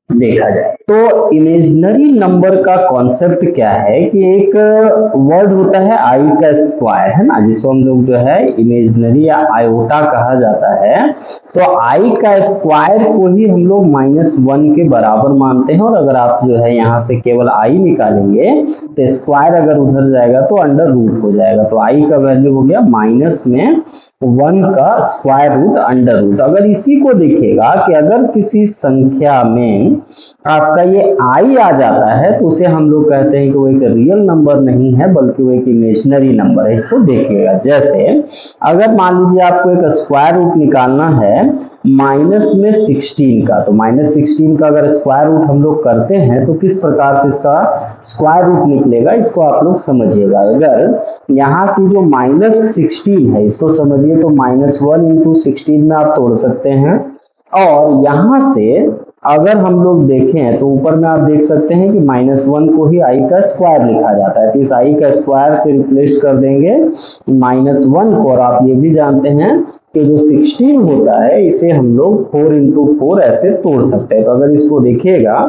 देखा जाए तो इमेजिनरी नंबर का कॉन्सेप्ट क्या है कि एक वर्ड होता है आई का स्क्वायर, है ना, जिसको हम लोग जो है इमेजिनरी या आयोटा कहा जाता है। तो आई का स्क्वायर को ही हम लोग -1 के बराबर मानते हैं, और अगर आप जो है यहाँ से केवल आई निकालेंगे तो स्क्वायर अगर उधर जाएगा तो अंडर रूट हो जाएगा। तो आई का वैल्यू हो गया -1 का स्क्वायर रूट अंडर रूट। अगर इसी को देखिएगा कि अगर किसी संख्या में आपका ये आई आ जाता है तो उसे हम लोग कहते हैं कि वो एक रियल नंबर नहीं है बल्कि वो एक इमेजिनरी नंबर है। इसको देखिएगा, जैसे अगर मान लीजिए आपको एक स्क्वायर रूट निकालना है -16 का, तो -16 का अगर स्क्वायर रूट हम लोग करते हैं तो किस प्रकार से इसका स्क्वायर रूट निकलेगा, इसको आप लोग समझिएगा। अगर यहाँ से जो -16 है इसको समझिए तो -1 × 16 में आप तोड़ सकते हैं, और यहाँ से अगर हम लोग देखें तो ऊपर में आप देख सकते हैं कि -1 को ही आई का स्क्वायर लिखा जाता है, तो इस आई का स्क्वायर से रिप्लेस कर देंगे -1 को। और आप ये भी जानते हैं कि जो 16 होता है इसे हम लोग 4 × 4 ऐसे तोड़ सकते हैं। तो अगर इसको देखिएगा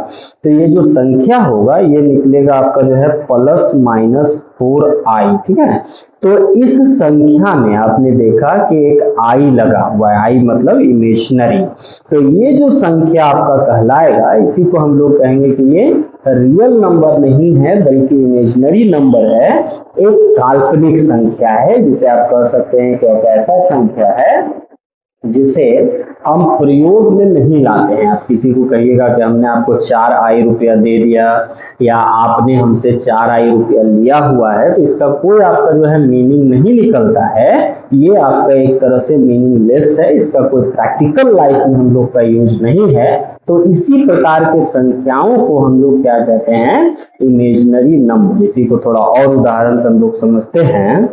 तो ये जो संख्या होगा ये निकलेगा आपका जो है ±4i, ठीक है। तो इस संख्या में आपने देखा कि एक आई लगा हुआ है, आई मतलब इमेजिनरी। तो ये जो संख्या आपका कहलाएगा, इसी को हम लोग कहेंगे कि ये रियल नंबर नहीं है बल्कि इमेजिनरी नंबर है, एक काल्पनिक संख्या है, जिसे आप कह सकते हैं कि एक ऐसा संख्या है जिसे हम प्रयोग में नहीं लाते हैं। आप किसी को कहिएगा कि हमने आपको 4i रुपया दे दिया या आपने हमसे 4i रुपया लिया हुआ है, तो इसका कोई आपका जो है मीनिंग नहीं निकलता है। ये आपका एक तरह से मीनिंगलेस है, इसका कोई प्रैक्टिकल लाइफ में हम लोग का यूज नहीं है। तो इसी प्रकार के संख्याओं को हम लोग क्या कहते हैं, इमेजिनरी नंबर। इसी को थोड़ा और उदाहरण से हम लोग समझते हैं।